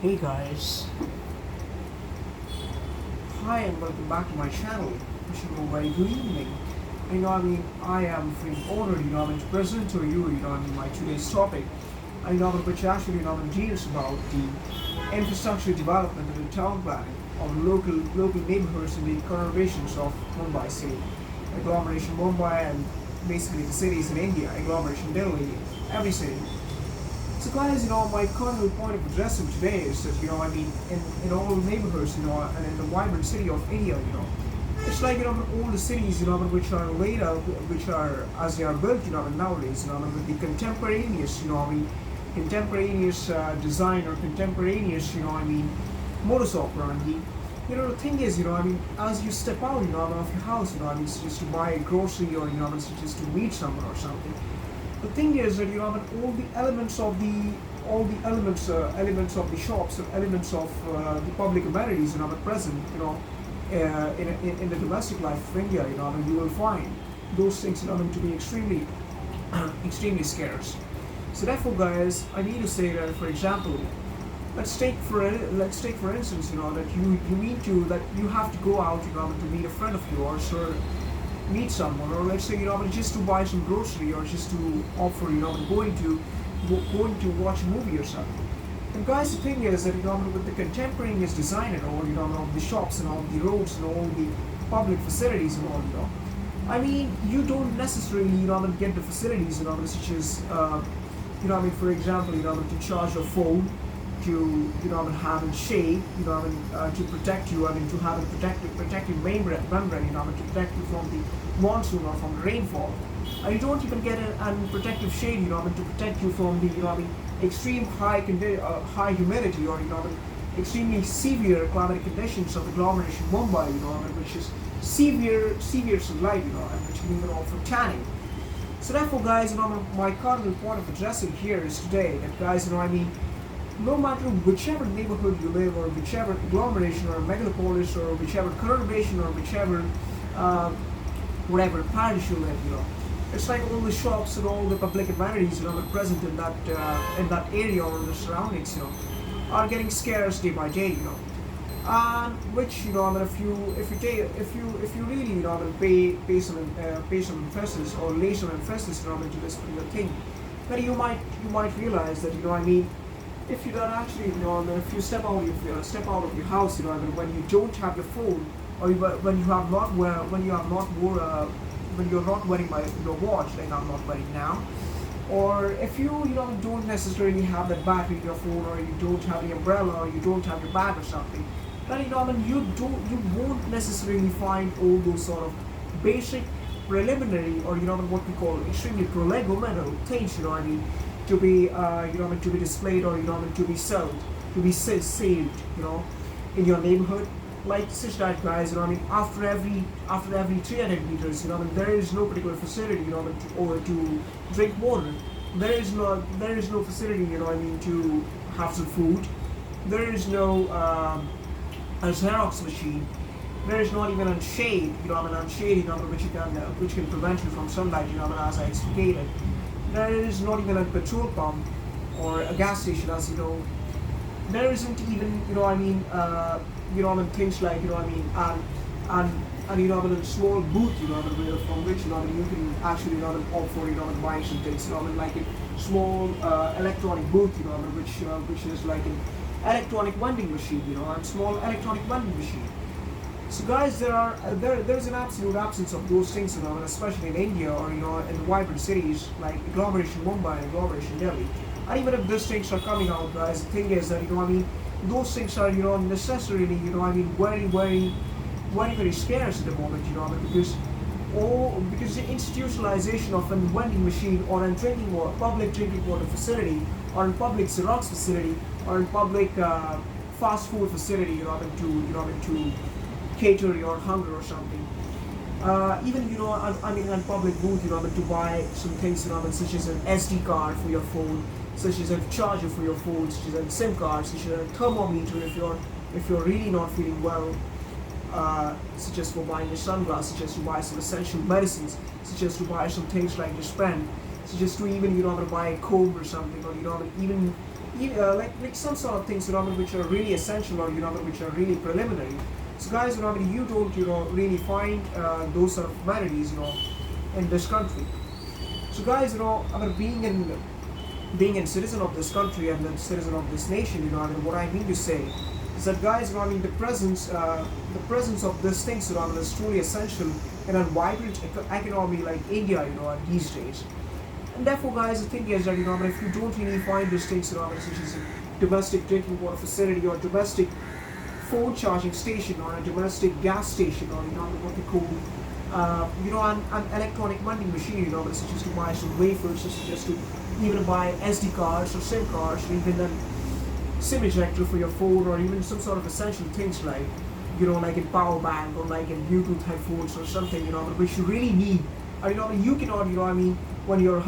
Hey guys, hi and welcome back to my channel. Wishing you a very good evening. I am feeling honored, to present to you, my today's topic. Which actually, deals about the infrastructure development and the town planning of local neighborhoods in the conurbations of Mumbai city, agglomeration Mumbai and basically the cities in India, agglomeration Delhi, every city. So guys, my cardinal point of addressing today is that, in all neighborhoods, and in the vibrant city of India, it's like, all the cities, which are laid out, which are, as they are built, nowadays, with the contemporaneous, contemporaneous design or contemporaneous, modus operandi. The thing is, as you step out, of your house, just to buy a grocery or, just to meet someone or something, the thing is that all the elements of elements of the shops or elements of the public amenities are present in the domestic life of India. You will find those things to be extremely extremely scarce. So therefore, guys, I need to say that, for example, let's take for instance, that you have to go out, to meet a friend of yours or meet someone, or let's say, just to buy some grocery or just to offer, going to watch a movie or something. And guys, the thing is that, with the contemporaneous design and all, of the shops and all the roads and all the public facilities and all, you don't necessarily, get the facilities, such as, for example, to charge your phone, to have it shade, to protect you, to have a protective membrane, to protect you from the monsoon or from the rainfall. And you don't even get a protective shade, to protect you from the extreme high humidity or extremely severe climatic conditions of agglomeration Mumbai, which is severe sunlight, and which can even offer tanning. So therefore, guys, my cardinal point of addressing here is today that, guys, no matter whichever neighborhood you live, or whichever agglomeration or megalopolis, or whichever conurbation, or whichever whatever parish you live, it's like all the shops and all the public amenities, are present in that area or the surroundings, are getting scarce day by day, and which, if you really, pay some emphasis or lay some emphasis, into this particular thing, then you might realize that, if you don't actually, if you step out of your house, when you don't have your phone, or when you're not wearing your watch, like I'm not wearing now, or if you don't necessarily have that battery in your phone, or you don't have the umbrella, or you don't have your bag or something, then you won't necessarily find all those sort of basic preliminary, or what we call extremely prolegomena things, to be to be displayed, or to be sold, to be saved, in your neighborhood, like such that, guys, after every 300 meters, there is no particular facility, to drink water. There is no facility, to have some food. There is no a Xerox machine. There is not even a shade, unshade, which can prevent you from sunlight, as I explicated. There is not even a petrol pump or a gas station, as you know. There isn't even, things like, and a small booth, from which, you can actually, opt for, buying some things, like a small electronic booth, which is like an electronic vending machine, and small electronic vending machine. So guys, there's an absolute absence of those things, and especially in India, or in the vibrant cities like agglomeration Mumbai and agglomeration Delhi. And even if these things are coming out, guys, the thing is that, those things are, necessarily, very scarce at the moment, because the institutionalization of a vending machine, or a public drinking water facility, or a public Xerox facility, or a public fast food facility, to cater your hunger or something. Even, on public booth, to buy some things, such as an SD card for your phone, such as a charger for your phone, such as a SIM card, such as a thermometer if you're really not feeling well, such as for buying your sunglasses, such as to buy some essential medicines, such as to buy some things like this pen, such as to even, buy a comb or something, or even like some sort of things, which are really essential, or which are really preliminary. So guys, you don't really find those sort of amenities in this country. So guys, about being a citizen of this country and a citizen of this nation, what I mean to say is that, guys, the presence of these things, is truly essential in a vibrant economy like India, these days. And therefore, guys, the thing is that, if you don't really find these things, such as a domestic drinking water facility, or domestic phone charging station, or a domestic gas station, or what we call an electronic vending machine, such as to buy some wafers, such as to even buy SD cards or SIM cards, or even a SIM ejector for your phone, or even some sort of essential things like like a power bank, or like in Bluetooth headphones or something, which you really need. Or, you cannot, when you're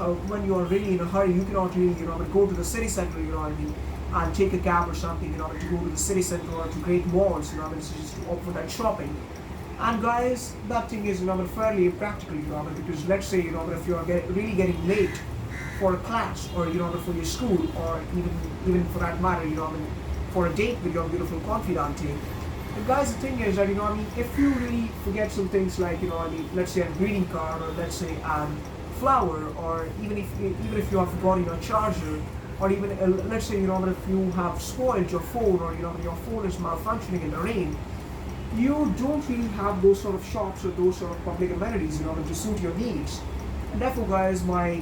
really in a hurry, you cannot really, go to the city center, and take a cab or something, to go to the city center or to great malls, just to opt for that shopping. And guys, that thing is, fairly impractical, because let's say, if you are really getting late for a class, or for your school, or even for that matter, for a date with your beautiful confidante. And guys, the thing is that, if you really forget some things like, let's say a greeting card, or let's say a flower, or even if you have forgotten your charger, or even let's say, if you have spoiled your phone, or your phone is malfunctioning in the rain, you don't really have those sort of shops or those sort of public amenities, to suit your needs. And therefore, guys, my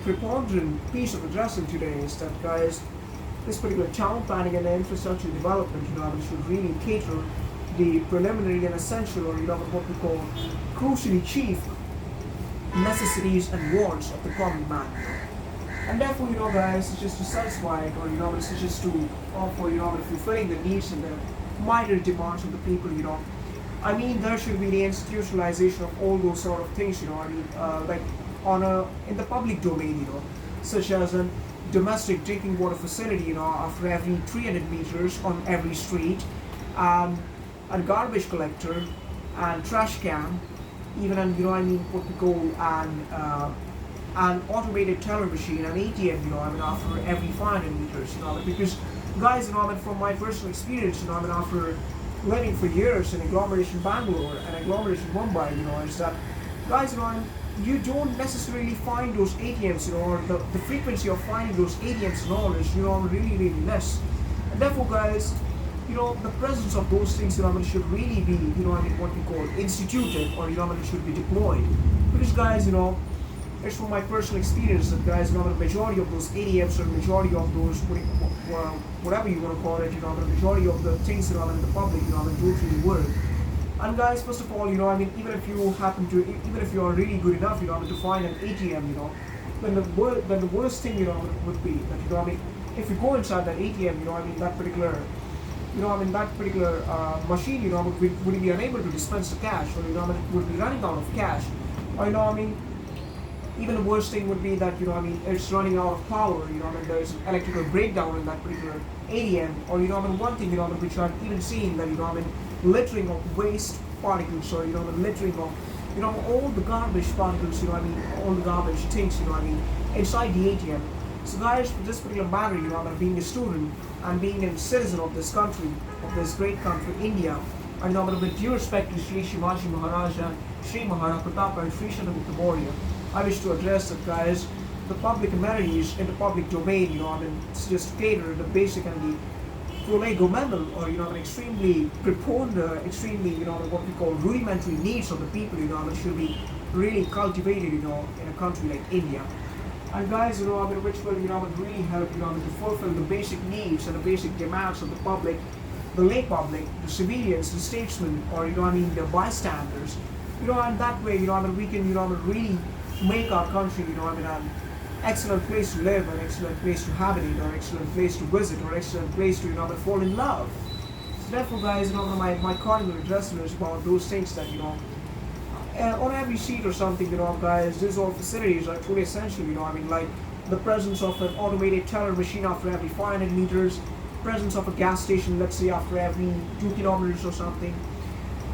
preponderant piece of addressing today is that, guys, this particular town planning and infrastructure development, should really cater the preliminary and essential, or what we call crucially chief necessities and wants of the common man. And therefore, guys, it's just to satisfy it, or it's just to offer, fulfilling the needs and the minor demands of the people, I mean, there should be the institutionalization of all those sort of things, like in the public domain, such as a domestic drinking water facility, after every 300 meters on every street, a garbage collector, and trash can, even what we call an automated teller machine, an ATM, after every 500 meters, because, guys, from my personal experience, after living for years in agglomeration Bangalore and agglomeration Mumbai, is that, guys, you don't necessarily find those ATMs, or the frequency of finding those ATMs and all is, really, really less. And therefore, guys, the presence of those things, should really be, what we call instituted, or, should be deployed. Because, guys, it's from my personal experience that, guys, the majority of those ATMs, or majority of those, whatever you want to call it, the majority of the things, in the public, don't really work. And guys, first of all, even if you are really good enough, to find an ATM, then the worst thing, would be that, if you go inside that ATM, that particular, machine, would be unable to dispense the cash, or, would be running out of cash, or, even the worst thing would be that, it's running out of power, there's an electrical breakdown in that particular ATM, or, one thing, which I've even seen that, littering of waste particles, or, the littering of, all the garbage particles, all the garbage things, inside the ATM. So, guys, for this particular matter, being a student and being a citizen of this country, of this great country, India, and, with due respect to Sri Shivaji Maharaj and Sri Mahara Pratap and Sri Chandragupta Maurya, I wish to address that, guys, the public amenities in the public domain, it's just cater the basic and the prolegomendal, or, an extremely preponderant, extremely, what we call rudimentary needs of the people, that should be really cultivated, in a country like India. And guys, which will, really help, to fulfill the basic needs and the basic demands of the public, the lay public, the civilians, the statesmen, or, the bystanders, and that way, we can, really make our country, an excellent place to live, an excellent place to habitate, or excellent place to visit, or excellent place to, fall in love. So therefore, guys, my cardinal address is about those things that, on every seat or something, guys, these all facilities are truly essential, like the presence of an automated teller machine after every 500 meters, presence of a gas station, let's say, after every 2 kilometers or something.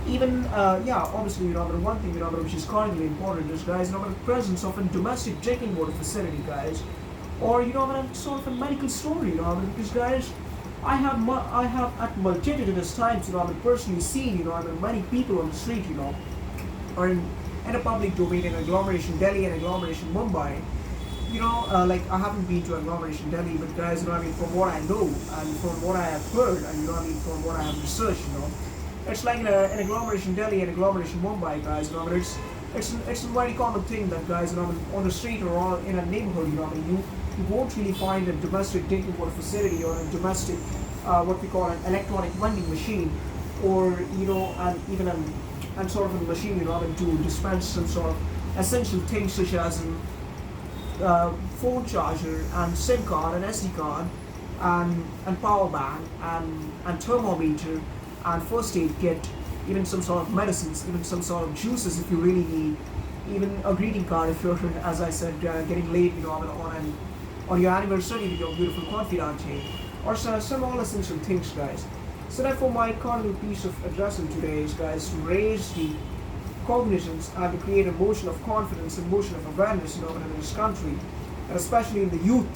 Even, obviously, the one thing, which is cardinally important is, guys, the presence of a domestic drinking water facility, guys. or sort of a medical story, because guys, I have at multitudinous times, personally seen, many people on the street, or in a public domain, in agglomeration Delhi and agglomeration Mumbai, like I haven't been to agglomeration Delhi, but guys, from what I know and from what I have heard, and from what I have researched, it's like in agglomeration Delhi and agglomeration Mumbai, guys, it's a very common thing that guys, on the street or in a neighborhood, you won't really find a domestic drinking water facility or a domestic, what we call an electronic vending machine, or and even and sort of a machine, to dispense some sort of essential things such as an phone charger and SIM card and SD card and power bank and thermometer and first aid kit, even some sort of medicines, even some sort of juices if you really need, even a greeting card if you're, as I said, getting late, on your anniversary with your beautiful confidante, or some all essential things, guys. So therefore, my cardinal piece of addressing today is, guys, to raise the cognizance and to create a motion of confidence and motion of awareness, in this country, and especially in the youth,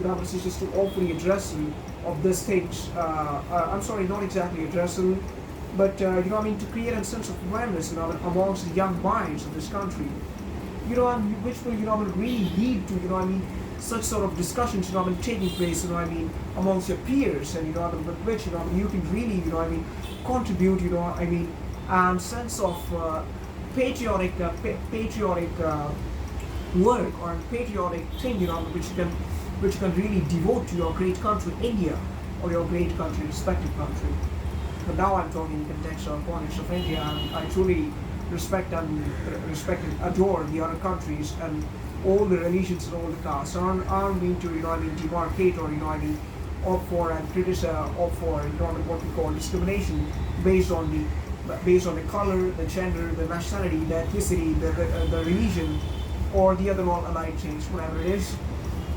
this is just to hopefully addressing of these things. I'm sorry, not exactly addressing, but to create a sense of awareness, amongst the young minds of this country, and which will, really lead to, such sort of discussions, taking place, amongst your peers, and with which, you can really, contribute, and sense of patriotic work or patriotic thing, which you can really devote to your great country, India, or your great country, respective country. But now I'm talking in context of India, and I truly respect and adore the other countries and all the religions and all the castes. I don't mean to, demarcate or, opt for and criticize, opt for, what we call discrimination based on the color, the gender, the nationality, the ethnicity, the religion, or the other all allied things, whatever it is.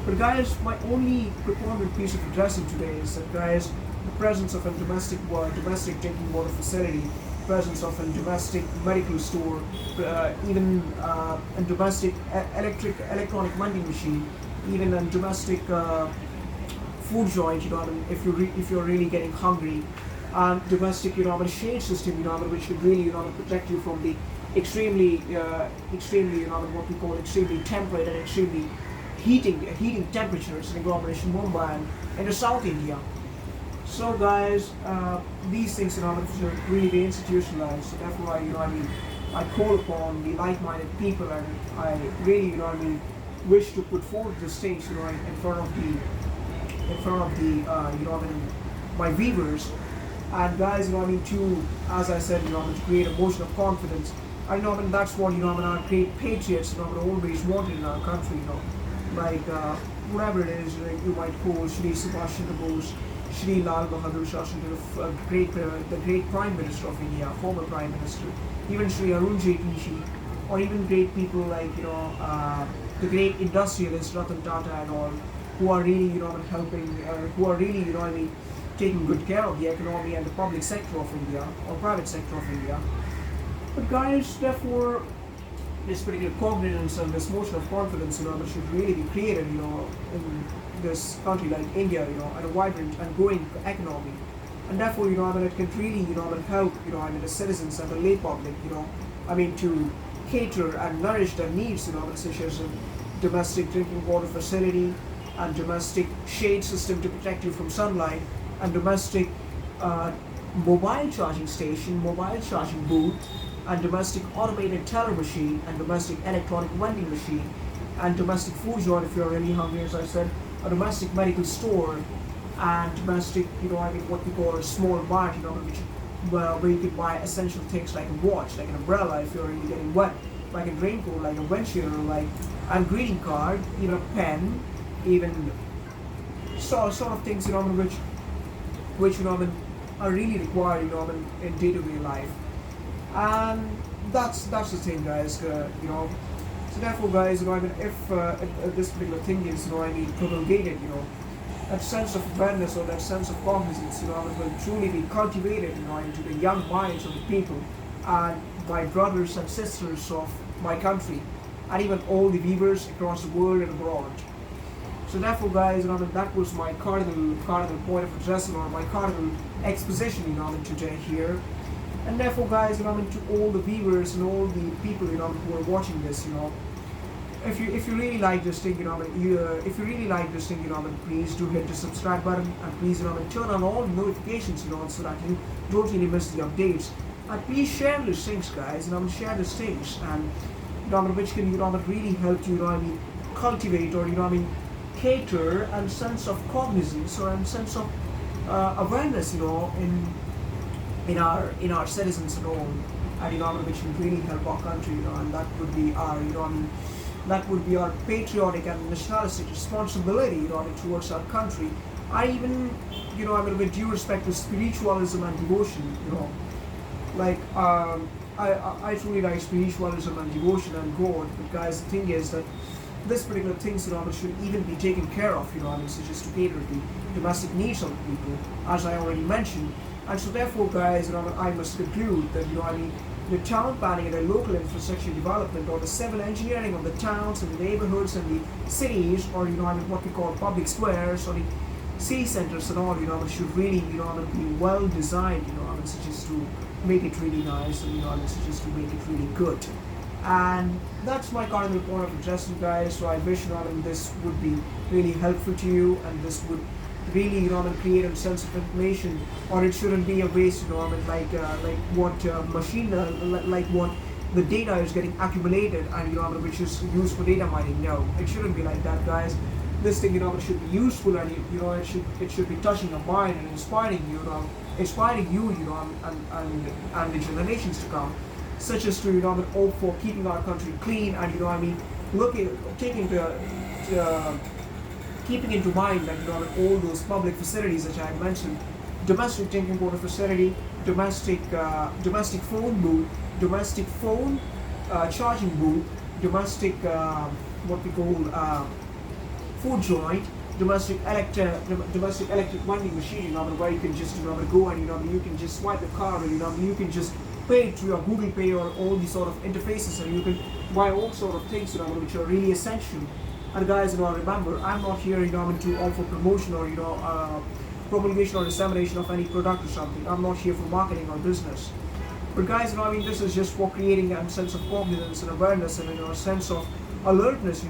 But guys, my only preponderant piece of addressing today is that, guys, the presence of a domestic drinking water facility, presence of a domestic medical store, even a domestic electronic vending machine, even a domestic food joint, if you're really getting hungry, and domestic, shade system, which should really, protect you from the extremely, what we call extremely temperate and extremely heating temperatures in agglomeration Mumbai and in the South India. So guys, these things, should really be institutionalized. So therefore, I call upon the like-minded people, and I really, wish to put forward these things, in front of the, my viewers. And guys, to, as I said, to create a motion of confidence. I know, that's what, our great patriots, always wanted in our country, like, whatever it is, you might call Shri Subhash Chandra Bose, Shri Lal Bahadur Shastri, the great Prime Minister of India, former Prime Minister, even Shri Arun Jaitley, or even great people like, the great industrialists, Ratan Tata and all, who are really, helping, who are really, taking good care of the economy and the public sector of India, or private sector of India. But guys, therefore, this particular cognizance and this motion of confidence, should really be created, in this country like India, and a vibrant and growing economy. And therefore, it can really, help, the citizens and the lay public, to cater and nourish their needs, such as a domestic drinking water facility and domestic shade system to protect you from sunlight, and domestic mobile charging station, mobile charging booth, and domestic automated teller machine, and domestic electronic vending machine, and domestic food joint if you're really hungry, as I said, a domestic medical store, and domestic, what we call a small mart, where you can buy essential things like a watch, like an umbrella if you're really getting wet, like a raincoat, like a windshield, like a greeting card, even a pen, even sort of things, which are really required, in day-to-day life. And that's the thing, guys. So therefore, guys, if this particular thing is, promulgated, that sense of awareness or that sense of cognizance, will truly be cultivated, into the young minds of the people and my brothers and sisters of my country, and even all the viewers across the world and abroad. So therefore, guys, that was my cardinal point of address, or my cardinal exposition, today here. And therefore, guys, to all the viewers and all the people, who are watching this, if you really like this thing, if you really like this thing, please do hit the subscribe button, and please, turn on all notifications, so that you don't really miss the updates. And please share these things, guys, share these things, and which can, really help you, cultivate, or cater and sense of cognizance, or a sense of awareness, in our citizens and all, and which will really help our country, and that would be our, that would be our patriotic and nationalistic responsibility, towards our country. I even, with due respect to spiritualism and devotion, like I truly like spiritualism and devotion and God, but guys, the thing is that this particular thing, should even be taken care of, such as to cater to the domestic needs of the people, as I already mentioned. And so therefore, guys, I must conclude that, the town planning and the local infrastructure development, or the civil engineering of the towns and the neighbourhoods and the cities, or, what we call public squares, or the city centres and all, should really, be well designed, such as to make it really nice, and, such as to make it really good. And that's my cardinal point of address, guys. So I wish, this would be really helpful to you, and this would really, create a sense of information, or it shouldn't be a waste, like what machine, like what the data is getting accumulated, and which is used for data mining. No, it shouldn't be like that, guys. This thing, should be useful, and it should be touching your mind and inspiring you, and the generations to come, such as to, hope for keeping our country clean, and keeping into mind that, all those public facilities that I mentioned: domestic drinking water facility, domestic phone booth, domestic phone charging booth, domestic what we call food joint, domestic electric vending machine, where you can just, go and, you can just swipe the card, or, you can just pay through your Google Pay or all these sort of interfaces, and you can buy all sort of things, which are really essential. And guys, remember, I'm not here, to offer promotion, or, promulgation or dissemination of any product or something. I'm not here for marketing or business. But guys, this is just for creating a sense of confidence and awareness, and, a sense of alertness,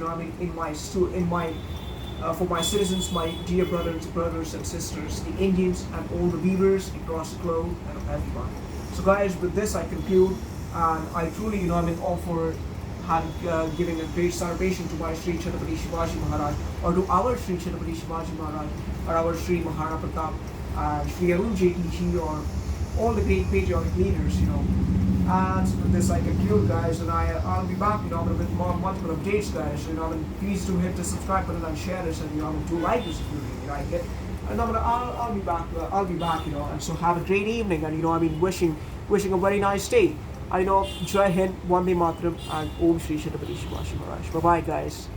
for my citizens, my dear brothers and sisters, the Indians, and all the viewers across the globe, and everyone. So guys, with this I conclude, and I truly, offer giving a great salutation to my Sri Chhatrapati Shivaji Maharaj, or to our Sri Chhatrapati Shivaji Maharaj, or our Sri Maharana Pratap, and Sri Arun Jaitley ji, or all the great patriotic leaders, And with this I conclude, guys, and I'll be back, with more multiple updates, guys. And please do hit the subscribe button and share this, and do like this if you really like it. And I'll be back. And so have a great evening, and wishing a very nice day. Jai Hind, Vande Mataram, and Om Shri Chhatrapati Shivaji Maharaj. Bye bye, guys.